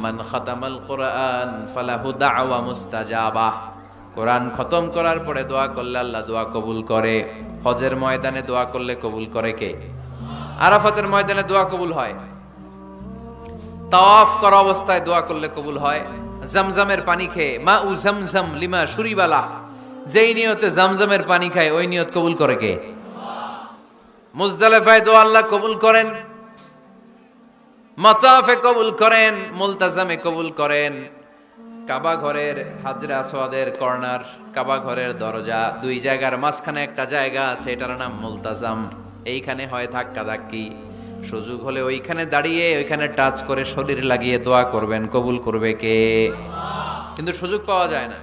মান খাতামাল কোরআন ফালাহু দাওয়া মুস্তাজাবা। কোরআন খতম করার পরে দোয়া করলে আল্লাহ দোয়া কবুল করে। হজের ময়দানে দোয়া করলে কবুল করে কে? আরাফাতের ময়দানে দোয়া কবুল হয়, তাওয়াফ করা অবস্থায় দোয়া করলে কবুল হয়, জামজামের পানি খেয়ে মা উ জামজাম লিমা শুরিবালা, যেই নিয়তে জামজামের পানি খায় ওই নিয়ত কবুল করে কে? মুজদালিফায় দোয়া আল্লাহ কবুল করেন, মাতাফে কবুল করেন, মুলতাজামে কবুল করেন। কাবা ঘরের হাজরে আসওয়াদের কর্নার, কাবা ঘরের দরজা, দুই জায়গার মাঝখানে একটা জায়গা আছে, এটার নাম মুলতাজাম। এইখানে হয় ধাক্কা ধাক্কি, সুযোগ হলে ওইখানে দাঁড়িয়ে ওইখানে টাচ করে শরীর লাগিয়ে দোয়া করবেন, কবুল করবে কে? কিন্তু সুযোগ পাওয়া যায় না।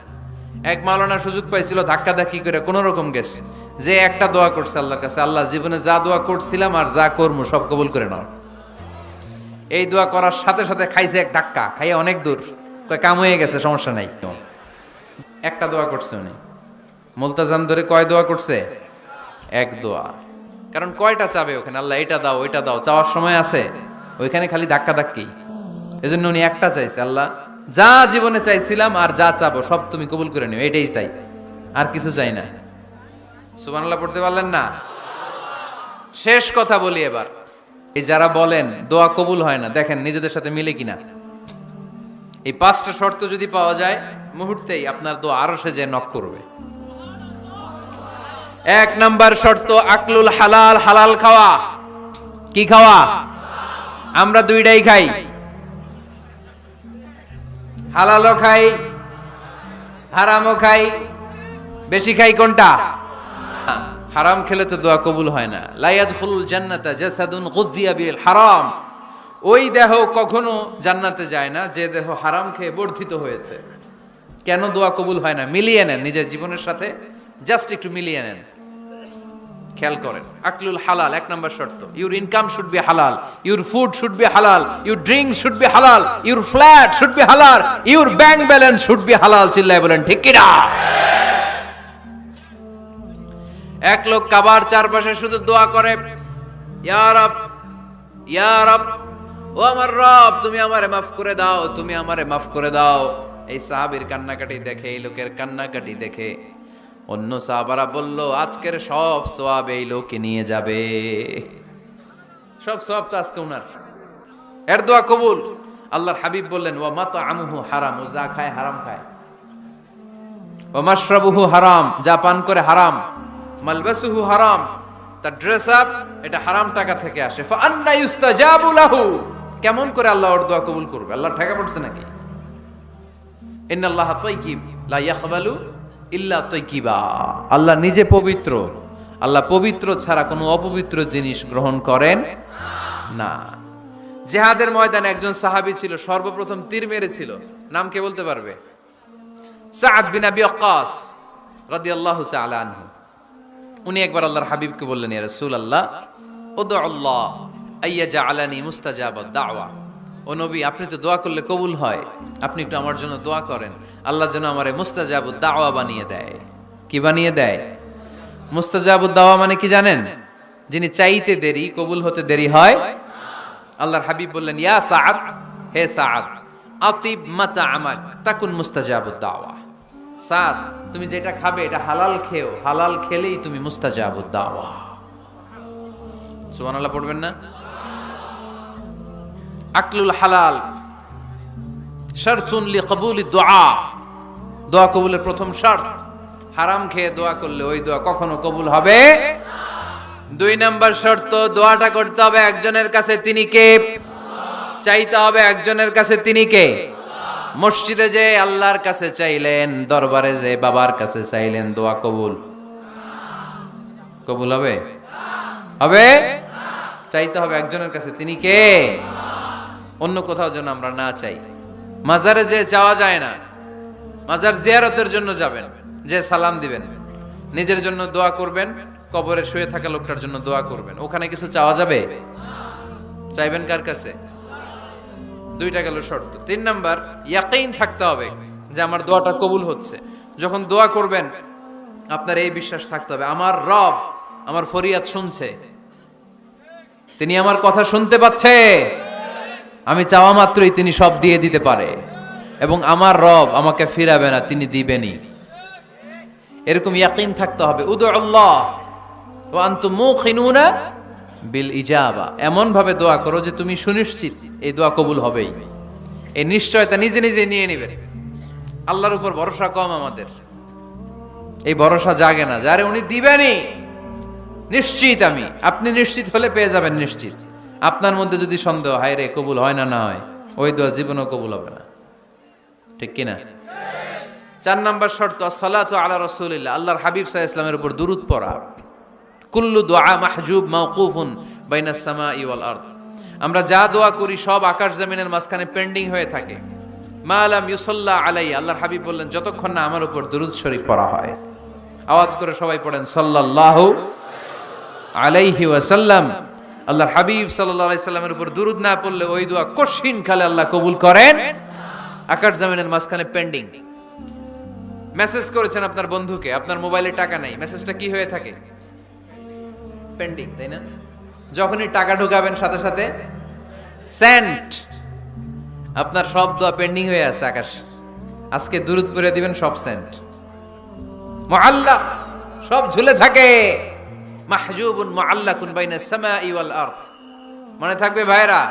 এক মাওলানা সুযোগ পাইছিল ধাক্কা ধাক্কি করে কোন রকম গেছে, যে একটা দোয়া করছে আল্লাহর কাছে, আল্লাহ জীবনে যা দোয়া করছিলাম আর যা করবো সব কবুল করে নাও। এই দোয়া করার সাথে সাথে খাইছে এক ধাক্কা, খাইয়ে অনেক দূর, কাম হয়ে গেছে, সমস্যা নাই। একটা দোয়া করছে উনি মুলতাজাম ধরে, কয় দোয়া করছে? এক দোয়া। কারণ কয়টা চাবে ওখানে, আল্লাহ এটা দাও ওইটা দাও, চাওয়ার সময় আছে? ওইখানে খালি ধাক্কা ধাক্কি। এজন্য উনি একটা চাইছে, আল্লাহ যা জীবনে চাইছিলাম আর যা চাবো সব তুমি কবুল করে নিও, এটাই চাই, আর কিছু চাই না। সুবহানাল্লাহ পড়তে পারলেন না? শেষ কথা বলি এবার, এই যারা বলেন দোয়া কবুল হয় না, দেখেন নিজেদের সাথে মিলে কিনা। এই 5টা শর্ত যদি পাওয়া যায়, মুহূর্তেই আপনার দোয়া আরশে যে নক করবে। 1 নাম্বার শর্ত আকলুল হালাল, হালাল খাওয়া। কি খাওয়া? আমরা দুইটাই খাই, হালালও খাই হারামও খাই। বেশি খাই কোনটা? হারাম খেলে তো দোয়া কবুল হয় না। লা ইয়াদখুলুল জান্নাতা জাসাদুন গুযিয়া বিল হারাম। ওই দেহ কখনো জান্নাতে যায় না যে দেহ হারাম খেয়ে বর্ধিত হয়েছে। কেন দোয়া কবুল হয় না? মিলিয়ে নেন নিজের জীবনের সাথে, জাস্ট একটু মিলিয়ে নেন, খেয়াল করেন। আকলুল হালাল 1 নাম্বার শর্ত। ইউর ইনকাম শুড বি হালাল, ইউর ফুড শুড বি হালাল, ইউর ড্রিঙ্ক শুড বি হালাল, ইউর ফ্ল্যাট শুড বি হালাল, your bank balance should be হালাল। চিল্লায় বলেন ঠিক কিনা? এক লোক কাবার চারপাশে শুধু দোয়া করে, ইয়া রব, ইয়া রব, ও আমার রব তুমি আমারে মাফ করে দাও, তুমি আমারে মাফ করে দাও। এই সাহাবীর কান্নাকাটি দেখে, এই লোকের কান্নাকাটি দেখে অন্য সাহাবারা বলল, আজকের সব সওয়াব এই লোকে নিয়ে যাবে, সব সওয়াব তো আজকে উনার। এর দোয়া কবুল। আল্লাহর হাবিব বললেন, ওয়া মাতআমুহু হারাম, ও যা খায় হারাম খায়। ওয়া মাশরাবুহু হারাম, যা পান করে হারাম। মালবাসুহু হারাম, তার ড্রেস আপ এটা হারাম টাকা থেকে আসে। ফা আন্না ইউস্তাজাবু লাহু, কেমন করে আল্লাহ ওর দোয়া কবুল করবে? আল্লাহ ঠেকা পড়ছে নাকি? ইন্নাল্লাহা তাইয়িব লা ইয়াকবালু ইল্লা তাইয়িবা। আল্লাহ নিজে পবিত্র, আল্লাহ পবিত্র ছাড়া কোনো অপবিত্র জিনিস গ্রহণ করেন না। জিহাদের ময়দানে একজন সাহাবী ছিল, সর্বপ্রথম তীর মেরেছিল, নাম কে বলতে পারবে? সাআদ বিন আবি ওয়াক্কাস রাদিয়াল্লাহু তাআলা আনহু। উনি একবার আল্লাহর হাবিবকে বললেন, ইয়া রাসূলুল্লাহ উদউ আল্লাহ আইয়াজআলানি মুস্তাজাবাদ দাওয়া। ও নবী, আপনি তো দোয়া করলে কবুল হয়, আপনি একটু আমার জন্য দোয়া করেন, আল্লাহ যেন আমারে মুস্তাজাবুদ দাওয়া বানিয়ে দেয়। কি বানিয়ে দেয়? মুস্তাজাবুদ দাওয়া মানে কি জানেন? যিনি চাইতে দেরি, কবুল হতে দেরি হয়। আল্লাহর হাবিব বললেন, ইয়া সাআদ, হে সাআদ, আতিব মাতআমাক তাকুন মুস্তাজাবুদ দাওয়া। সাদ, তুমি যেটা খাবে এটা হালাল খেও, হালাল খেলেই তুমি মুস্তাজাবুদ দাওয়া। সুবহানাল্লাহ পড়বেন না? আকলুল হালাল শারতুন লিকবুলি দুআ, দোয়া কবুলের প্রথম শর্ত। হারাম খেয়ে দোয়া করলে ওই দোয়া কখনো কবুল হবে। 2 নাম্বার শর্ত, দোয়াটা করতে হবে একজনের কাছে, তিনি কে? চাইতে হবে একজনের কাছে, তিনি কে? মসজিদে যে আল্লাহর কাছে চাইলেন, দরবারে যে বাবার কাছে চাইলেন, দোয়া কবুল কবুল হবে? হবে? চাইতে হবে একজনের কাছে, তিনি কে? অন্য কোথাও যেন আমরা না চাই। মাজারে যে যাওয়া যায় না, মাজার জিয়ারতের জন্য যাবেন, যে সালাম দিবেন, নিজের জন্য দোয়া করবেন, কবরে শুয়ে থাকা লোকটার জন্য দোয়া করবেন। ওখানে কিছু চাওয়া যাবে? চাইবেন কার কাছে? 2টা গেল শর্ত। 3 নাম্বার, ইয়াকিন থাকতে হবে যে আমার দোয়াটা কবুল হচ্ছে। যখন দোয়া করবেন আপনার এই বিশ্বাস থাকতে হবে, আমার রব আমার ফরিয়াদ শুনছে, তিনি আমার কথা শুনতে পাচ্ছে, আমি চাওয়া মাত্রই তিনি সব দিয়ে দিতে পারে, এবং আমার রব আমাকে ফিরাবে না, তিনি দিবেনই। এরকম ইয়াকিন থাকতে হবে। উদু আল্লাহ ওয়া আনতুম মুকিনুনা বিল ইজাবা, এমন ভাবে দোয়া করো যে তুমি সুনিশ্চিত এই দোয়া কবুল হবেই। এই নিশ্চয়তা নিজে নিজে নিয়ে নেবেন। আল্লাহর উপর ভরসা কম আমাদের, এই ভরসা জাগে না যারে উনি দিবেনই, নিশ্চিত আমি। আপনি নিশ্চিত হলে পেয়ে যাবেন নিশ্চিত। আপনার মধ্যে যদি সন্দেহ, হায় রে কবুল হয় না হয়, ওই দোয়া জীবনও কবুল হবে না, ঠিক কিনা? 4 নাম্বার শর্ত আসসালাতু আলা রাসূলিল্লাহ, আল্লাহর হাবিব সাল্লাল্লাহু আলাইহি ওয়াসাল্লামের উপর দুরূদ পড়া। কুল্লু দুআ মাহজুব মাওকুফুন বাইনাস সামাই ওয়াল আরদ, আমরা যা দোয়া করি সব আকাশ জমিনের মাঝখানে পেন্ডিং হয়ে থাকে। মা লাম ইউসাল্লা আলাইহি, আল্লাহর হাবিব বললেন যতক্ষণ না আমার উপর দুরূদ শরীফ পড়া হয়। আওয়াজ করে সবাই পড়েন সাল্লাল্লাহু আলাইহি ওয়াসাল্লাম। আল্লাহর হাবিব সাল্লাল্লাহু আলাইহি সাল্লামের উপর দুরূদ না পড়লে ওই দোয়া কঠিন কালে আল্লাহ কবুল করেন, আকাশ জমিনের মাঝখানে পেন্ডিং। মেসেজ করেছেন আপনার বন্ধুকে, আপনার মোবাইলে টাকা নাই, মেসেজটা কি হয়ে থাকে? পেন্ডিং, তাই না? যখনই টাকা ঢোকাবেন সাথে সাথে সেন্ট, আপনার সব দোয়া পেন্ডিং হয়ে আছে আকাশ। আজকে দুরূদ করে দিবেন, সব সেন্ট মুআল্লাক, সব ঝুলে থাকে। মাহজুবুন মুআল্লাকুন বাইনাস সামাই ওয়াল আরদ, মনে থাকবে ভাইরা?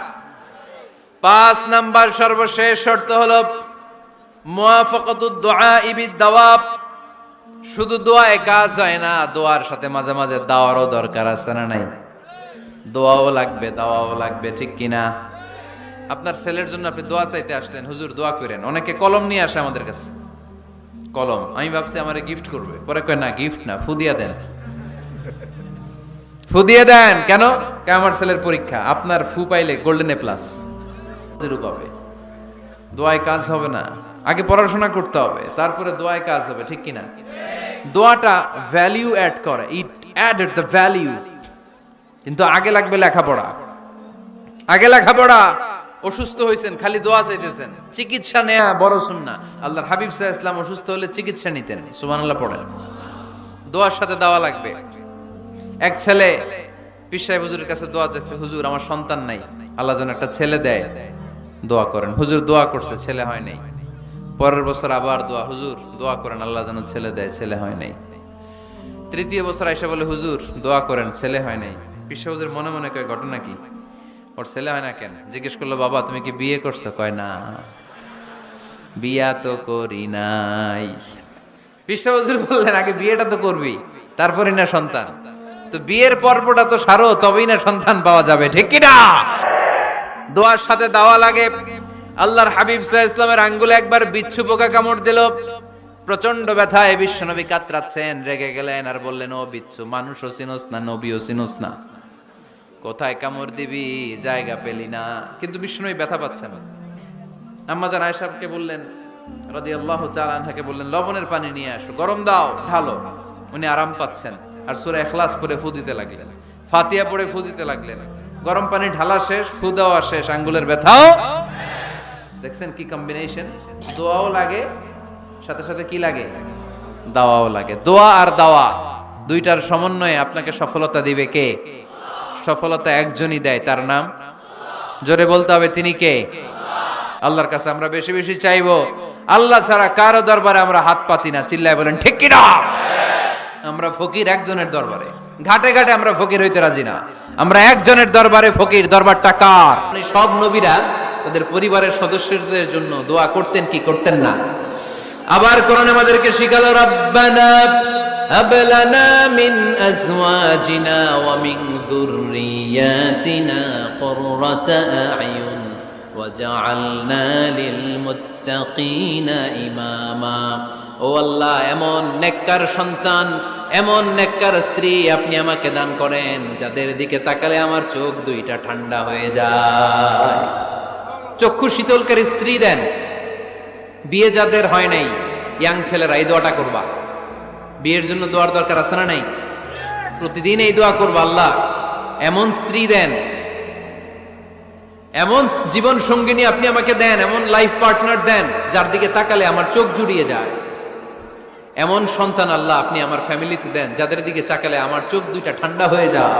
5 নাম্বার সর্বশেষ শর্ত হলো মুওয়াফাকাতুদ দুআ বিদ দাওয়াব। শুধু দোয়ায় কাজ হয় না, দোয়ার সাথে মাঝে মাঝে দাওয়ারও দরকার আছে না নাই? দোয়াও লাগবে, দাওয়াও লাগবে, ঠিক কিনা? আপনার ছেলের জন্য আপনি দোয়া চাইতে আসলেন, হুজুর দোয়া করেন। অনেকে কলম নিয়ে আসে আমাদের কাছে, কলম। আমি ভাবছি আমারে গিফট করবে, পরে কয় না গিফট না, ফু দিয়া দেন, ফু দিয়ে দেন। কেন? আমার ছেলের পরীক্ষা, আপনার ফু পাইলে গোল্ডেন এ প্লাস পাবে। দোয়ায় কাজ হবে না, আগে পড়াশোনা করতে হবে, তারপরে দোয়ায় কাজ হবে, ঠিক কিনা? দোয়াটা ভ্যালিউ অ্যাড করে, ইট অ্যাডেড দ্য ভ্যালিউ। কিন্তু আগে লাগবে লেখাপড়া, আগে লেখাপড়া। অসুস্থ হয়েছেন, খালি দোয়া চাইতেছেন, চিকিৎসা নেয়া বড় সুন্নাহ। আল্লাহর হাবিব সাল্লাল্লাহু আলাইহি ওয়াসাল্লাম অসুস্থ হলে চিকিৎসা নিতেন, সুবহানাল্লাহ পড়েন। দোয়ার সাথে দাওয়া লাগবে। এক ছেলে পীর সাহেব হুজুরের কাছে দোয়া চাইছে, হুজুর আমার সন্তান নাই, আল্লাহ যেন একটা ছেলে দেয়, দোয়া করেন। হুজুর দোয়া করছে, ছেলে হয় নাই। পরের বছর আবার দোয়া, হুজুর দোয়া করেন আল্লাহ যেন ছেলে দেয়, ছেলে হয় নাই। তৃতীয় বছর আইসা বলে, হুজুর দোয়া করেন, ছেলে হয় নাই। পীর সাহেব হুজুর মনে মনে কয় ঘটনা কি, ওর ছেলে হয় না কেন? জিজ্ঞেস করলো, বাবা তুমি কি বিয়ে করছো? কয় না, বিয়া তো করি নাই। পীর সাহেব হুজুর বললেন, আগে বিয়েটা তো করবি, তারপরই না সন্তান। তো বিয়ের পর্বটা তো সারো, তবেই না সন্তান পাওয়া যাবে, ঠিক কি না? দোয়ার সাথে দাওয়া লাগে। আল্লাহর হাবিব সাল্লাল্লাহু আলাইহি ওয়াসাল্লামের আঙ্গুলে একবার বিচ্ছু পোকা কামড় দিল, প্রচন্ড ব্যথায় বিশ্বনবী কাতরাচ্ছেন, রেগে গেলেন আর বললেন, ও বিচ্ছু, মানুষও চিনোস না, নবীও চিনোস না, কোথায় কামড় দিবি, জায়গা পেলি না। কিন্তু বিশ্বনবী ব্যথা পাচ্ছেন। আম্মা জান আয়েশাকে বললেন রাদিয়াল্লাহু তাআলা আনহাকে বললেন, লবণের পানি নিয়ে আসো, গরম দাও, ঢালো। উনি আরাম পাচ্ছেন আর সূরা ইখলাস পড়ে ফু দিতে লাগলেন, ফাতিহা পড়ে ফু দিতে লাগলেন। গরম পানি ঢালা শেষ, ফু দেওয়া শেষ, আঙ্গুলের ব্যথাও। দেখছেন কি কম্বিনেশন? দোয়াও লাগে, সাথে সাথে কি লাগে? দাওয়াও লাগে। দোয়া আর দাওয়া দুইটার সমন্বয়ে আপনাকে সফলতা দিবে কে? সফলতা একজনই দেয়, তার নাম, জোরে বলতে হবে, তিনি কে? আল্লাহর কাছে আমরা বেশি বেশি চাইবো। আল্লাহ ছাড়া কারো দরবারে আমরা হাত পাতি না, চিল্লায় বলেন ঠিক কি না? আমরা ফকির একজনের দরবারে, ঘাটে ঘাটে আমরা ফকির হইতে রাজি না, আমরা একজনের দরবারে ফকির। দরবারটা কার? সব নবীরা তাদের পরিবারের সদস্যদের জন্য দোয়া করতেন কি করতেন না? আবার কোরআন আমাদেরকে শিখালো, রব্বানা হাব লানা মিন আজওয়াজিনা ওয়া মিন যুররিয়াতিনা কুররাতা আ'য়ুন ওয়াজআলনা লিল মুত্তাকিনা ইমামা। ও আল্লাহ, এমন নেককার সন্তান, এমন নেককার স্ত্রী আপনি আমাকে দান করেন যাদের দিকে তাকালে আমার চোখ দুইটা ঠান্ডা হয়ে যায়। চক্ষু শীতলকারী স্ত্রী দেন। বিয়ে যাদের হয় নাই, ইয়াং ছেলেরা এই দোয়াটা করবা। বিয়ের জন্য দোয়ার দরকার আছে না নাই? প্রতিদিন এই দোয়া করবা, আল্লাহ এমন স্ত্রী দেন, এমন জীবন সঙ্গিনী আপনি আমাকে দেন, এমন লাইফ পার্টনার দেন যার দিকে তাকালে আমার চোখ জুড়িয়ে যায়। এমন সন্তান আল্লাহ আপনি আমার ফ্যামিলিতে দেন যাদের দিকে তাকালে আমার চোখ দুইটা ঠান্ডা হয়ে যায়।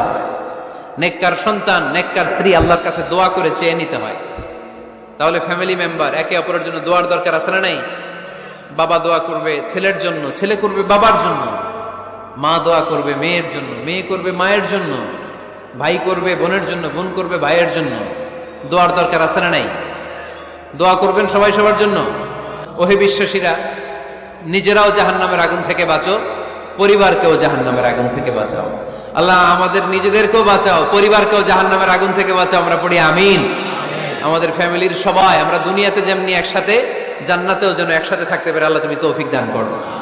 নেককার সন্তান, নেককার স্ত্রী আল্লাহর কাছে দোয়া করে চেয়ে নিতে হয়। তাহলে ফ্যামিলি মেম্বার একে অপরের জন্য দোয়ার দরকার আছে না নাই? বাবা দোয়া করবে ছেলের জন্য, ছেলে করবে বাবার জন্য, মা দোয়া করবে মেয়ের জন্য, মেয়ে করবে মায়ের জন্য, ভাই করবে বোনের জন্য, বোন করবে ভাইয়ের জন্য। দোয়ার দরকার আছে না নাই? দোয়া করবেন সবাই সবার জন্য। ওহে বিশ্বাসীরা, নিজেরাও জাহান্নামের আগুন থেকে বাঁচো, পরিবারকেও জাহান্নামের আগুন থেকে বাঁচাও। আল্লাহ আমাদের নিজেদেরকেও বাঁচাও, পরিবারকেও জাহান্নামের আগুন থেকে বাঁচাও। আমরা পড়ি আমিন। আমাদের ফ্যামিলির সবাই আমরা দুনিয়াতে যেমনি একসাথে, জান্নাতেও যেন একসাথে থাকতে পারে। আল্লাহ তুমি তৌফিক দান করো।